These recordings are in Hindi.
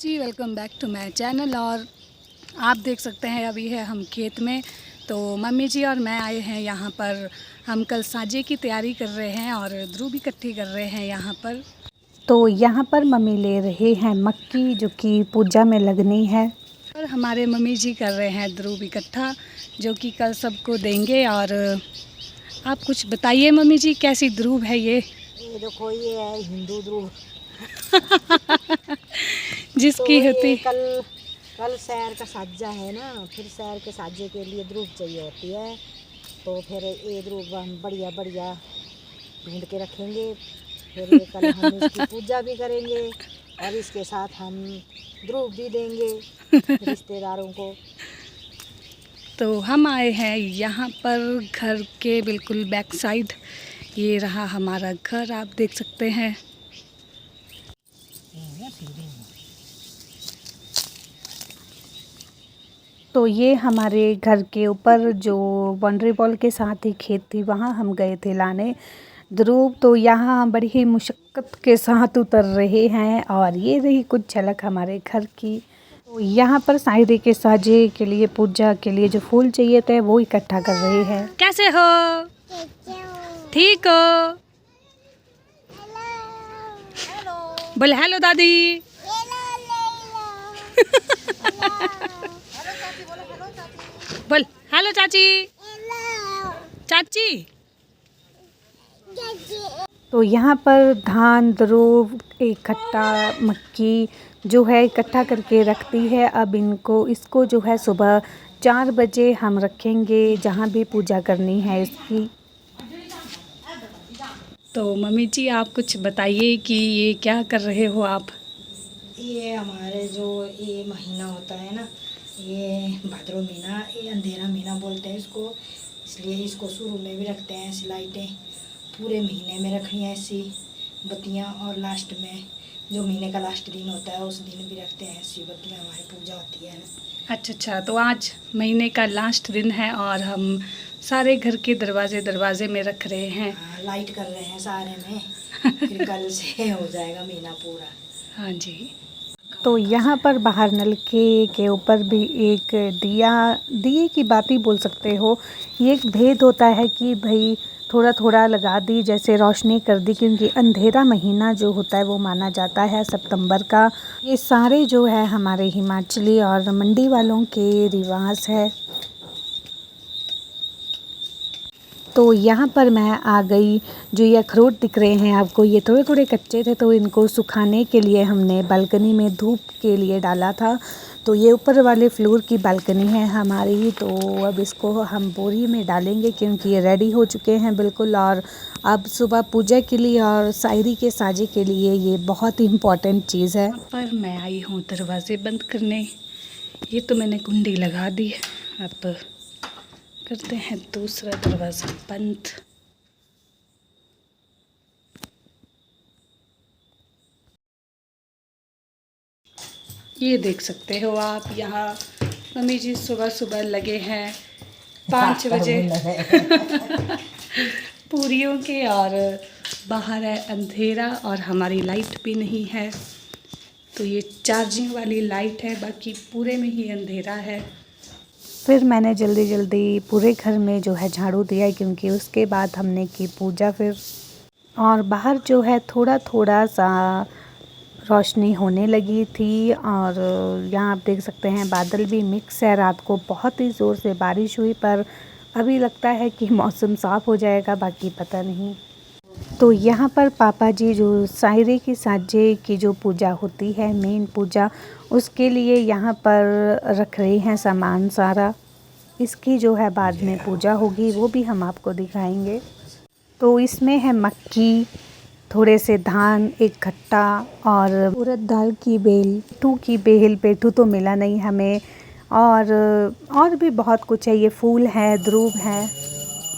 Ji welcome back to my channel. और आप देख सकते हैं अभी है हम खेत में। तो मम्मी जी और मैं आए हैं यहाँ पर। हम कल साजे की तैयारी कर रहे हैं और ध्रुव इकट्ठी कर रहे हैं यहाँ पर। तो यहाँ पर मम्मी ले रहे हैं मक्की जो कि पूजा में लगनी है। और हमारे मम्मी जी कर रहे हैं ध्रुव इकट्ठा जो कि कल सबको देंगे। और आप कुछ बताइए मम्मी जी, कैसी ध्रुव है ये? ये देखो, ये है हिंदू ध्रुव। जिसकी तो होती ये कल शहर का साजा है ना, फिर शहर के साजे के लिए ध्रुव चाहिए होती है। तो फिर ये ध्रुव हम बढ़िया बढ़िया ढूंढ के रखेंगे। फिर ये कल हम इसकी पूजा भी करेंगे और इसके साथ हम ध्रुव भी देंगे रिश्तेदारों को। तो हम आए हैं यहाँ पर घर के बिल्कुल बैक साइड। ये रहा हमारा घर, आप देख सकते हैं। तो ये हमारे घर के ऊपर जो बाउंड्री वॉल के साथ ही खेत थी, वहाँ हम गए थे लाने ध्रुव। तो यहाँ हम बड़ी ही मुशक्क़त के साथ उतर रहे हैं और ये रही कुछ झलक हमारे घर की। तो यहाँ पर शायरी के साजे के लिए, पूजा के लिए जो फूल चाहिए थे वो इकट्ठा कर रहे हैं। कैसे हो? ठीक हो? बोले हेलो दादी। बोल हेलो चाची। चाची। तो यहाँ पर धान, ध्रुव, इकट्ठा मक्की जो है इकट्ठा करके रखती है। अब इसको जो है सुबह 4 बजे हम रखेंगे जहाँ भी पूजा करनी है इसकी। तो मम्मी जी आप कुछ बताइए कि ये क्या कर रहे हो आप? ये हमारे जो ये महीना होता है ना, ये भाद्रो महीना, ये अंधेरा महीना बोलते हैं इसको। इसलिए इसको शुरू में भी रखते हैं ऐसी लाइटें, पूरे महीने में रखनी है ऐसी बत्तियाँ। और लास्ट में जो महीने का लास्ट दिन होता है उस दिन भी रखते हैं ऐसी बत्तियाँ, हमारी पूजा होती है ना। अच्छा, तो आज महीने का लास्ट दिन है और हम सारे घर के दरवाजे में रख रहे हैं। हाँ, लाइट कर रहे हैं सारे में, फिर कल से हो जाएगा महीना पूरा। हाँ जी। तो यहाँ पर बाहर नलके के ऊपर भी एक दिए की बाती बोल सकते हो। ये एक भेद होता है कि भाई थोड़ा थोड़ा लगा दी, जैसे रोशनी कर दी, क्योंकि अंधेरा महीना जो होता है वो माना जाता है सितंबर का। ये सारे जो है हमारे हिमाचली और मंडी वालों के रिवाज है। तो यहाँ पर मैं आ गई। जो ये अखरोट दिख रहे हैं आपको, ये थोड़े थोड़े कच्चे थे तो इनको सुखाने के लिए हमने बालकनी में धूप के लिए डाला था। तो ये ऊपर वाले फ्लोर की बालकनी है हमारी। तो अब इसको हम बोरी में डालेंगे क्योंकि ये रेडी हो चुके हैं बिल्कुल। और अब सुबह पूजा के लिए और शायरी के साजे के लिए ये बहुत ही इम्पॉर्टेंट चीज़ है। पर मैं आई हूँ दरवाजे बंद करने। ये तो मैंने कुंडी लगा दी, अब करते हैं दूसरा दरवाज़ा बंद। ये देख सकते हो आप, यहाँ मम्मी जी सुबह सुबह लगे हैं 5 बजे पूरियों के। और बाहर है अंधेरा और हमारी लाइट भी नहीं है। तो ये चार्जिंग वाली लाइट है, बाकी पूरे में ही अंधेरा है। फिर मैंने जल्दी जल्दी पूरे घर में जो है झाड़ू दिया क्योंकि उसके बाद हमने की पूजा फिर। और बाहर जो है थोड़ा थोड़ा सा रोशनी होने लगी थी। और यहाँ आप देख सकते हैं बादल भी मिक्स है। रात को बहुत ही ज़ोर से बारिश हुई, पर अभी लगता है कि मौसम साफ़ हो जाएगा, बाकी पता नहीं। तो यहाँ पर पापा जी जो शायरी की साजे की जो पूजा होती है, मेन पूजा, उसके लिए यहाँ पर रख रहे हैं सामान सारा। इसकी जो है बाद में पूजा होगी, वो भी हम आपको दिखाएंगे। तो इसमें है मक्की, थोड़े से धान, एक खट्टा और उड़द दाल की बेल, पेठू की बेल। पेठू तो मिला नहीं हमें। और भी बहुत कुछ है। ये फूल है, ध्रुव है।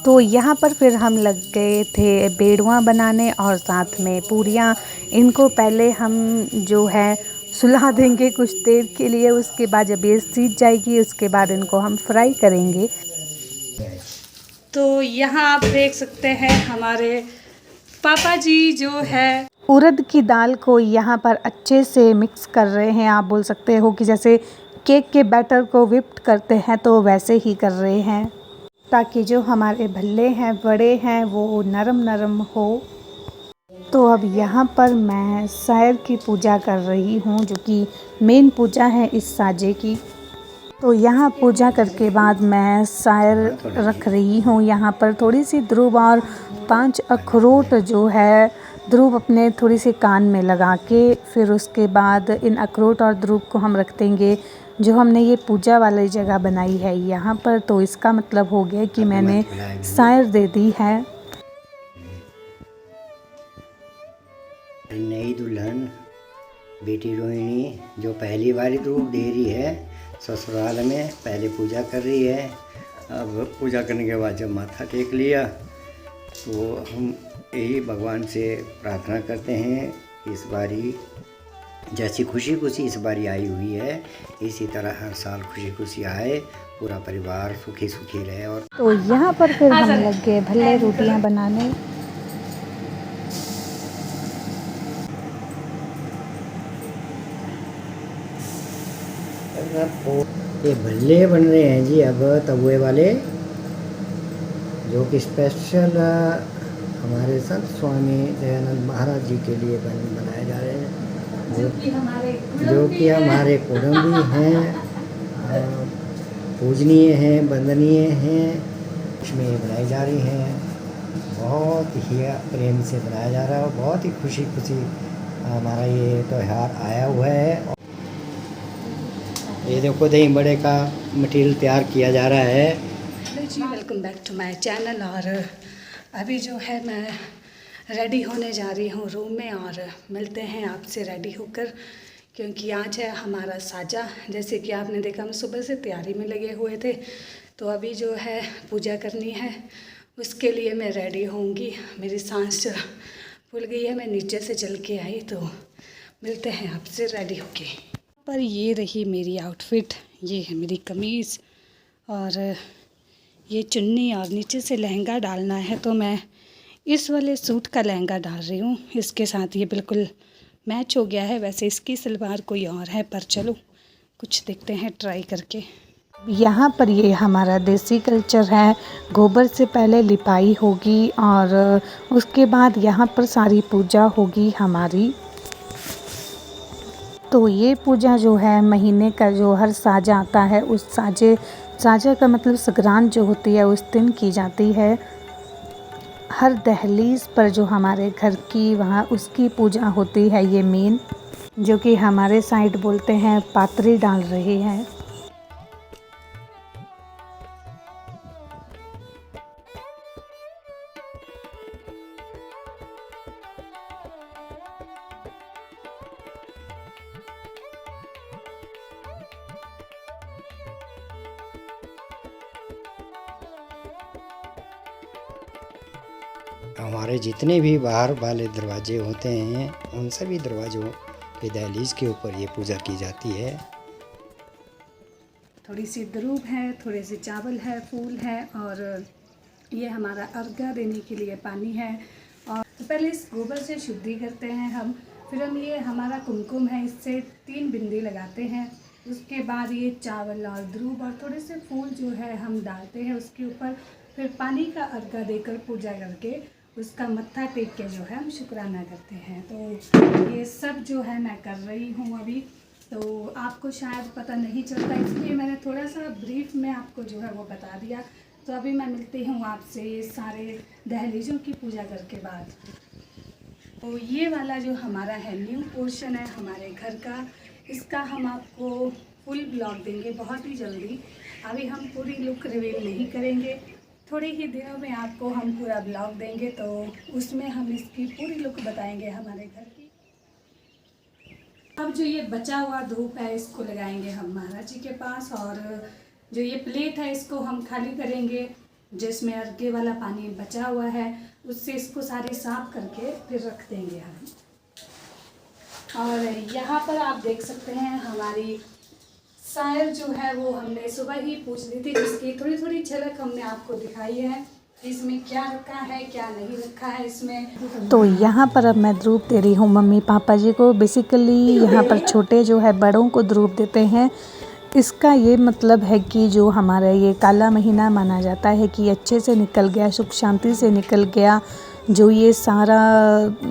तो यहाँ पर फिर हम लग गए थे बेड़ुआ बनाने और साथ में पूरियाँ। इनको पहले हम जो है सुला देंगे कुछ देर के लिए, उसके बाद जब ये सीज जाएगी उसके बाद इनको हम फ्राई करेंगे। तो यहाँ आप देख सकते हैं हमारे पापा जी जो है उड़द की दाल को यहाँ पर अच्छे से मिक्स कर रहे हैं। आप बोल सकते हो कि जैसे केक के बैटर को व्हिप्ड करते हैं तो वैसे ही कर रहे हैं, ताकि जो हमारे भल्ले हैं, वड़े हैं, वो नरम नरम हो। तो अब यहाँ पर मैं सायर की पूजा कर रही हूँ, जो कि मेन पूजा है इस साजे की। तो यहाँ पूजा करके बाद मैं सायर रख रही हूँ। यहाँ पर थोड़ी सी ध्रुव और 5 अखरोट जो है ध्रुव अपने थोड़ी सी कान में लगा के, फिर उसके बाद इन अखरोट और ध्रुव को हम रख देंगे जो हमने ये पूजा वाली जगह बनाई है यहाँ पर। तो इसका मतलब हो गया कि मैंने सायर दे दी है। नई दुल्हन बेटी रोहिणी जो पहली बार ध्रुव दे रही है ससुराल में, पहले पूजा कर रही है। अब पूजा करने के बाद जब माथा टेक लिया तो हम यही भगवान से प्रार्थना करते हैं, इस बारी जैसी खुशी खुशी इस बारी आई हुई है, इसी तरह हर साल खुशी खुशी आए, पूरा परिवार सुखी सुखी रहे। और तो यहाँ पर फिर हम लग गए भल्ले रोटियाँ बनाने। ये भल्ले बन रहे हैं जी अब तवे वाले, जो कि स्पेशल हमारे संत स्वामी दयानंद महाराज जी के लिए बनाए जा रहे हैं, जो कि हमारे कुटुंबी हैं, पूजनीय हैं, वंदनीय हैं, इसमें बनाई जा रही हैं। बहुत ही प्रेम से बनाया जा रहा है और बहुत ही खुशी खुशी हमारा ये त्यौहार आया हुआ है। ये देखो दही बड़े का मटेरियल तैयार किया जा रहा है। हेलो जी, welcome back to my channel. और अभी जो है मैं रेडी होने जा रही हूँ रूम में, और मिलते हैं आपसे रेडी होकर, क्योंकि आज है हमारा साजा। जैसे कि आपने देखा हम सुबह से तैयारी में लगे हुए थे, तो अभी जो है पूजा करनी है, उसके लिए मैं रेडी होंगी। मेरी सांस जरा फूल गई है, मैं नीचे से चल के आई। तो मिलते हैं आपसे रेडी होके। पर ये रही मेरी आउटफिट, ये है मेरी कमीज़ और ये चुन्नी, और नीचे से लहंगा डालना है, तो मैं इस वाले सूट का लहंगा डाल रही हूँ। इसके साथ ये बिल्कुल मैच हो गया है। वैसे इसकी सलवार कोई और है, पर चलो कुछ देखते हैं ट्राई करके। यहाँ पर ये हमारा देसी कल्चर है, गोबर से पहले लिपाई होगी और उसके बाद यहाँ पर सारी पूजा होगी हमारी। तो ये पूजा जो है महीने का जो हर साजा आता है, उस साजा का मतलब संक्रांत जो होती है उस दिन की जाती है। हर दहलीज पर जो हमारे घर की वहाँ उसकी पूजा होती है, ये मेन, जो कि हमारे साइड बोलते हैं पात्री डाल रहे हैं। हमारे जितने भी बाहर वाले दरवाजे होते हैं, उन सभी दरवाज़ों के दहलीज के ऊपर ये पूजा की जाती है। थोड़ी सी ध्रुव है, थोड़े से चावल है, फूल है, और ये हमारा अर्घा देने के लिए पानी है। और पहले इस गोबर से शुद्धि करते हैं हम, फिर हम ये हमारा कुमकुम है, इससे 3 बिंदी लगाते हैं। उसके बाद ये चावल और ध्रुव और थोड़े से फूल जो है हम डालते हैं उसके ऊपर, फिर पानी का अर्घा देकर पूजा करके उसका मत्था टेक के जो है हम शुक्राना करते हैं। तो ये सब जो है मैं कर रही हूँ अभी। तो आपको शायद पता नहीं चलता, इसलिए मैंने थोड़ा सा ब्रीफ में आपको जो है वो बता दिया। तो अभी मैं मिलती हूँ आपसे ये सारे दहलीजों की पूजा करके बाद। तो ये वाला जो हमारा है न्यू पोर्शन है हमारे घर का, इसका हम आपको फुल ब्लॉग देंगे बहुत ही जल्दी। अभी हम पूरी लुक रिवील नहीं करेंगे, थोड़े ही दिनों में आपको हम पूरा ब्लॉग देंगे, तो उसमें हम इसकी पूरी लुक बताएंगे हमारे घर की। अब जो ये बचा हुआ धूप है इसको लगाएंगे हम महाराज जी के पास, और जो ये प्लेट है इसको हम खाली करेंगे, जिसमें अर्घे वाला पानी बचा हुआ है उससे इसको सारे साफ करके फिर रख देंगे हम। और यहाँ पर आप देख सकते हैं हमारी सायर जो है वो हमने सुबह ही पूछ ली थी, जिसकी थोड़ी थोड़ी झलक हमने आपको दिखाई है। इसमें क्या रखा है क्या नहीं रखा है इसमें। तो यहाँ पर अब मैं ध्रूप दे रही हूँ मम्मी पापा जी को। बेसिकली यहाँ पर छोटे जो है बड़ों को ध्रूप देते हैं। इसका ये मतलब है कि जो हमारा ये काला महीना माना जाता है कि अच्छे से निकल गया, सुख शांति से निकल गया, जो ये सारा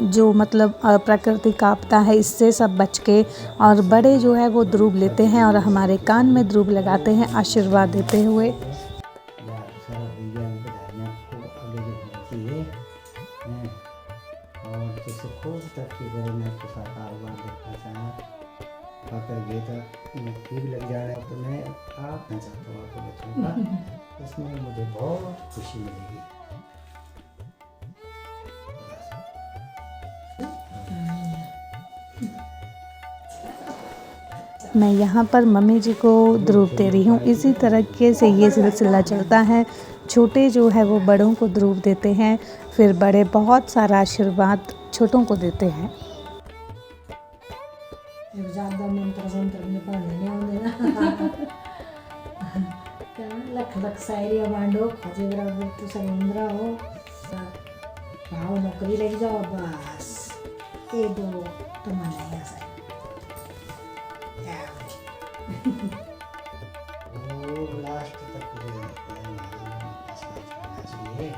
जो मतलब प्राकृतिक आपदा है इससे सब बच के, और बड़े जो है वो ध्रूप लेते हैं और हमारे कान में ध्रूप लगाते हैं आशीर्वाद देते हुए। और जैसे खूब तरक्की करो, मैं आपके साथ कारोबार देखना चाहूँ, अगर ये तक ठीक लग जा रहा है तो मैं आपना चाहता हूँ आपके बच्चों का, इसमें मुझे बहुत खुशी मिलेगी। मैं यहाँ पर मम्मी जी को ध्रूप दे रही हूँ। इसी तरीके से ये सिलसिला चलता है। छोटे जो है वो बड़ों को ध्रूप देते हैं, फिर बड़े बहुत सारा आशीर्वाद छोटों को देते हैं। ज़्यादा मंत्र संत्र में पढ़ने नहीं आਉਂਦੇ ना। लख लख शायरिया बांटो, खोजे बराबर तो समुद्रा हो, भाव नौकरी लग जाओ बस, ये दो तो मन नहीं आ वो लास्ट तक चाहिए।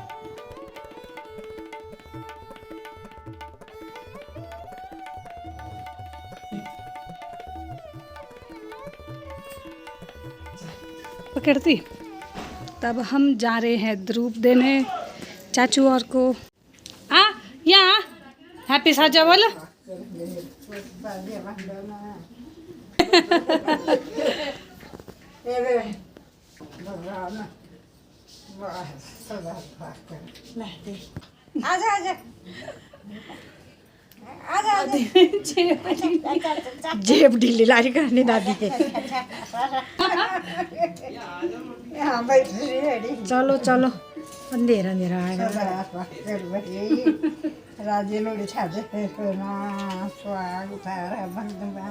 पकड़ती। तब हम जा रहे हैं ध्रूप देने चाचू और को। यहाँ हैप्पी साजा बोलो। आजा आजा आजा जेब ढीली लारी करनी दादी के। चलो चलो अंधेरा अंधेरा आएगा। राजे लोड़ी छाजे ना स्वाग उतारा बंदवा।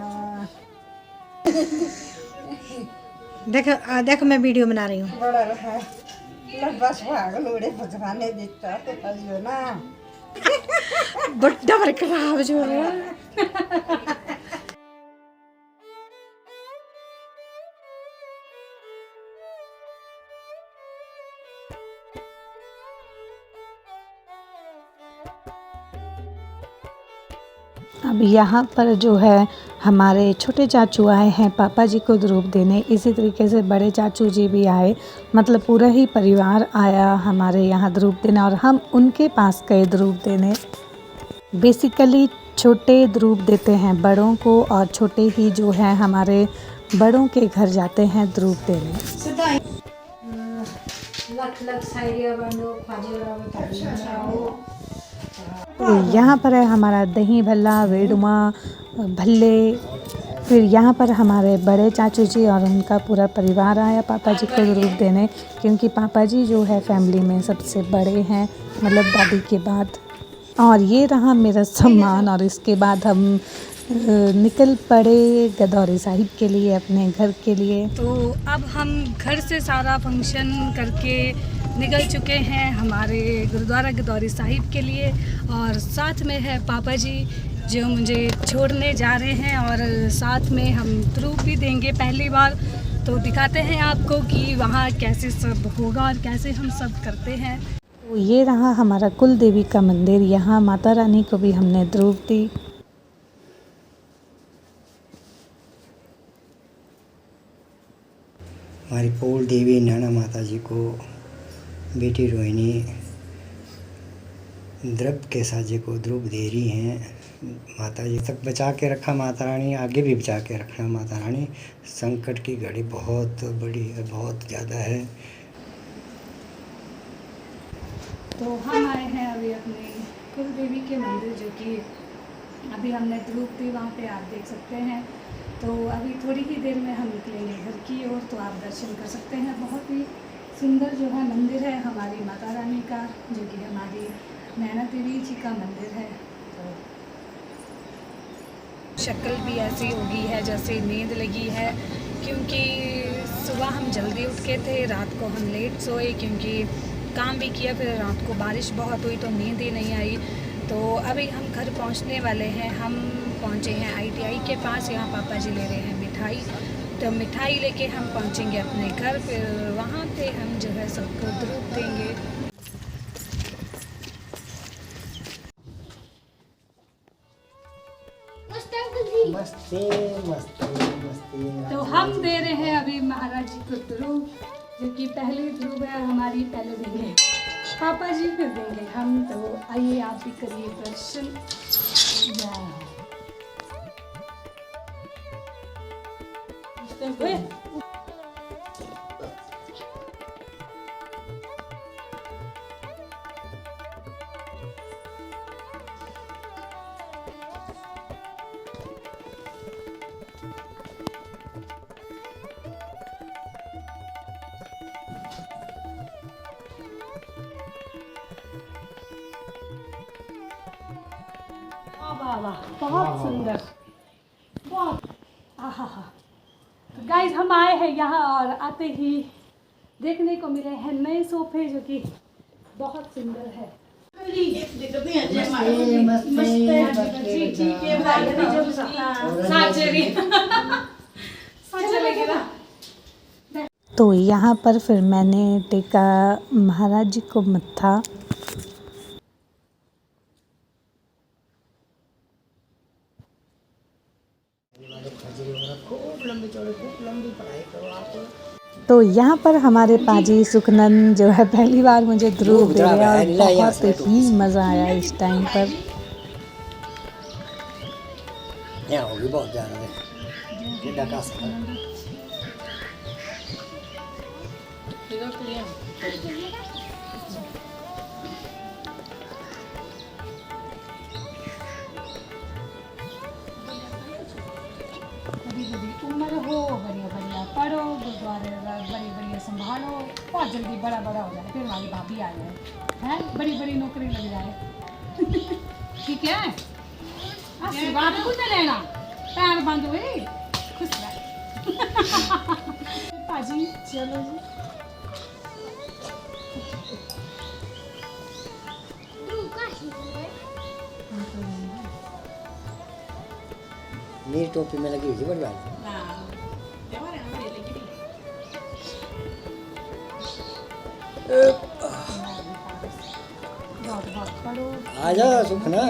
देखो देखो मैं वीडियो बना रही हूँ। बड़ा रहा लंबा स्वाग लोड़े भजवाने देता तो कहियो ना बड़ा बड़ा खराब जो है। अब यहाँ पर जो है हमारे छोटे चाचू आए हैं पापा जी को ध्रूप देने। इसी तरीके से बड़े चाचू जी भी आए, मतलब पूरा ही परिवार आया हमारे यहाँ ध्रूप देने और हम उनके पास गए ध्रूप देने। बेसिकली छोटे ध्रूप देते हैं बड़ों को और छोटे ही जो है हमारे बड़ों के घर जाते हैं ध्रूप देने। लख लख शायरिया बांटो, ख्वाजे बराबर तो यहाँ पर है हमारा दही भल्ला, वेडुमा, भल्ले। फिर यहाँ पर हमारे बड़े चाचू जी और उनका पूरा परिवार आया पापा जी को ध्रूप देने, क्योंकि पापा जी जो है फैमिली में सबसे बड़े हैं, मतलब दादी के बाद। और ये रहा मेरा सम्मान। और इसके बाद हम निकल पड़े गदौरी साहिब के लिए, अपने घर के लिए। तो अब हम घर से सारा फंक्शन करके निकल चुके हैं हमारे गुरुद्वारा गदौरी साहिब के लिए, और साथ में है पापा जी जो मुझे छोड़ने जा रहे हैं, और साथ में हम ध्रूप भी देंगे पहली बार। तो दिखाते हैं आपको कि वहाँ कैसे सब होगा और कैसे हम सब करते हैं। तो ये रहा हमारा कुल देवी का मंदिर। यहाँ माता रानी को भी हमने ध्रूप दी। हमारी कुल देवी नैना माता जी को बेटी रोहिणी द्रव्य के साजे को ध्रूप दे रही हैं। माता जी तक बचा के रखा माता रानी, आगे भी बचा के रखना माता रानी। संकट की घड़ी बहुत बड़ी है, बहुत ज़्यादा है। तो हम आए हैं अभी अपने कुल देवी के मंदिर, जो कि अभी हमने ध्रूप दी, वहाँ पे आप देख सकते हैं। तो अभी थोड़ी ही देर में हम निकलेंगे घर की ओर, तो आप दर्शन कर सकते हैं। बहुत ही सुंदर जो है मंदिर है हमारी माता रानी का, जो कि हमारी नैना देवी जी का मंदिर है। तो शक्ल भी ऐसी हो गई है जैसे नींद लगी है, क्योंकि सुबह हम जल्दी उठ के थे, रात को हम लेट सोए, क्योंकि काम भी किया, फिर रात को बारिश बहुत हुई तो नींद ही नहीं आई। तो अभी हम घर पहुंचने वाले हैं। हम पहुंचे हैं ITI के पास। यहाँ पापा जी ले रहे हैं मिठाई, तो मिठाई लेके हम पहुंचेंगे अपने घर। फिर वहाँ पे हम जो है सबको ध्रुव देंगे। मस्ते मस्ते मस्ते। तो हम दे रहे हैं अभी महाराज जी को ध्रुव, जो कि पहली ध्रुव है हमारी, पहले देंगे पापा जी, फिर देंगे हम। तो आइए आप भी करिए दर्शन। वाह वाह, बहुत सुंदर, बहुत आहा। तो गाइस हम आए हैं यहाँ और आते ही देखने को मिले हैं नए सोफे, जो कि बहुत सुंदर है। तो यहाँ पर फिर मैंने टेका महाराज जी को मत्था। तो यहाँ पर हमारे पाजी सुखनंद जो है पहली बार मुझे ध्रुव दे रहे हैं और बहुत ही मज़ा आया इस टाइम पर। यहाँ होगी बहुत ज़्यादा है, ये डका सकता है। उम्र हो, बढ़िया बढ़िया पढ़ो, गुरुद्वारे बढ़िया बढ़िया संभालो, बहुत जल्दी बड़ा बड़ा हो जाए, फिर हमारी भाभी आ जाए, हैं बड़ी बड़ी नौकरी लग जाए। ठीक है, आशीर्वाद कुछ नहीं लेना, पैर बंद हुए, खुश रह। पाजी चलो जी। मेरी टोपी में लगी हुई थी बड़ी बात। आ जा सुखना।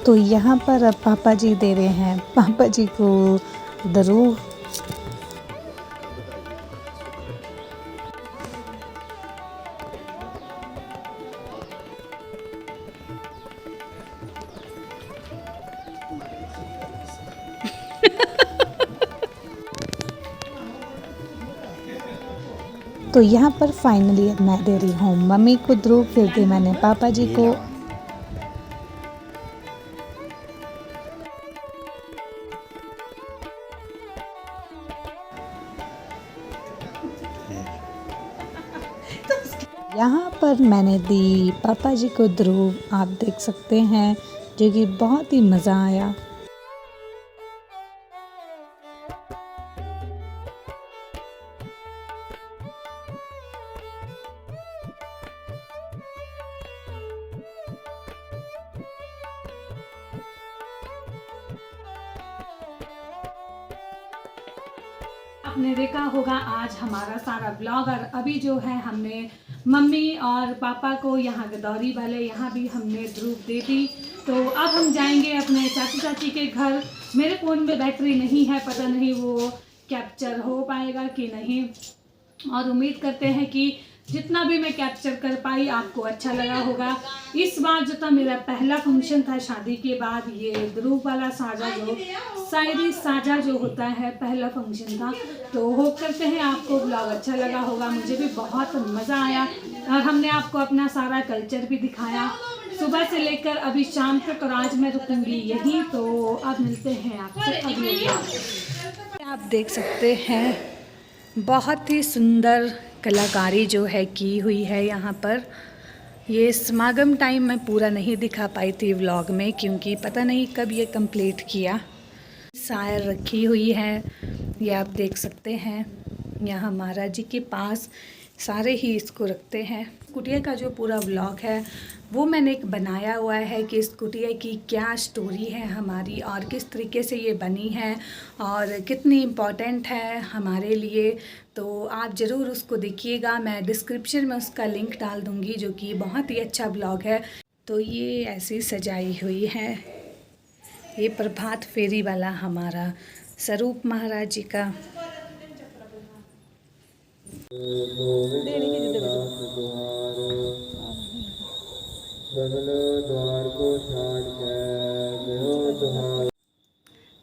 तो यहाँ पर अब पापा जी दे रहे हैं पापा जी को ध्रुव। तो यहाँ पर फाइनली मैं दे रही हूँ मम्मी को ध्रुव, फिर दे मैंने पापा जी को। यहाँ पर मैंने दी पापा जी को ध्रुव, आप देख सकते हैं, जो कि बहुत ही मज़ा आया। आपने देखा होगा आज हमारा सारा ब्लॉग, और अभी जो है हमने मम्मी और पापा को यहाँ गदौरी वाले यहाँ भी हमने ध्रुव दे दी। तो अब हम जाएंगे अपने चाची चाची के घर। मेरे फ़ोन में बैटरी नहीं है, पता नहीं वो कैप्चर हो पाएगा कि नहीं, और उम्मीद करते हैं कि जितना भी मैं कैप्चर कर पाई आपको अच्छा लगा होगा। इस बार जो था मेरा पहला फंक्शन था शादी के बाद, ये ध्रुव वाला साझा जो शायरी साझा जो होता है पहला फंक्शन था। तो होप करते हैं आपको ब्लॉग अच्छा लगा होगा। मुझे भी बहुत मज़ा आया और हमने आपको अपना सारा कल्चर भी दिखाया सुबह से लेकर अभी शाम तक, और आज मैं रुकूंगी यहीं। तो अब मिलते हैं आपसे अगले ब्लॉग। आप देख सकते हैं बहुत ही सुंदर कलाकारी जो है की हुई है यहाँ पर। ये समागम टाइम मैं पूरा नहीं दिखा पाई थी व्लॉग में, क्योंकि पता नहीं कब ये कंप्लीट किया। शायर रखी हुई है, ये आप देख सकते हैं। यहाँ महाराज जी के पास सारे ही इसको रखते हैं। कुटिया का जो पूरा ब्लॉग है वो मैंने एक बनाया हुआ है कि इस कुटिया की क्या स्टोरी है हमारी और किस तरीके से ये बनी है और कितनी इम्पॉर्टेंट है हमारे लिए। तो आप ज़रूर उसको देखिएगा, मैं डिस्क्रिप्शन में उसका लिंक डाल दूँगी, जो कि बहुत ही अच्छा ब्लॉग है। तो ये ऐसी सजाई हुई है, ये प्रभात फेरी वाला हमारा स्वरूप महाराज जी का।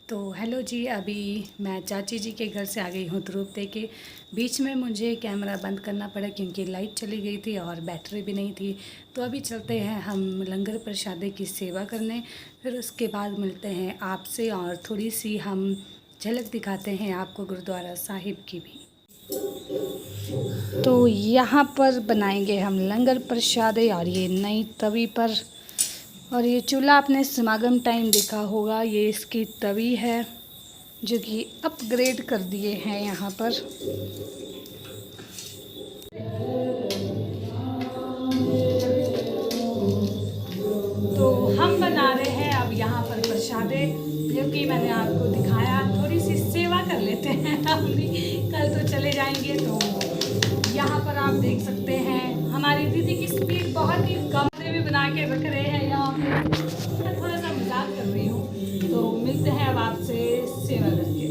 तो हेलो जी, अभी मैं चाची जी के घर से आ गई हूँ ध्रुव दे के। बीच में मुझे कैमरा बंद करना पड़ा क्योंकि लाइट चली गई थी और बैटरी भी नहीं थी। तो अभी चलते हैं हम लंगर प्रसादे की सेवा करने, फिर उसके बाद मिलते हैं आपसे और थोड़ी सी हम झलक दिखाते हैं आपको गुरुद्वारा साहिब की भी। तो यहाँ पर बनाएंगे हम लंगर प्रसादे और ये नई तवी पर, और ये चूल्हा आपने समागम टाइम देखा होगा, ये इसकी तवी है जो कि अपग्रेड कर दिए हैं यहाँ पर। तो हम बना रहे हैं अब यहाँ पर प्रसादे, जो कि मैंने आपको दिखाया। थोड़ी सी सेवा कर लेते हैं हम भी, कल तो चले जाएंगे। तो यहाँ पर आप देख सकते हैं हमारी दीदी की स्पीड बहुत ही कम से भी बना के रख रहे हैं यहाँ पे। मैं थोड़ा सा मजाक कर रही हूँ। तो मिलते हैं अब आपसे सेवा करके।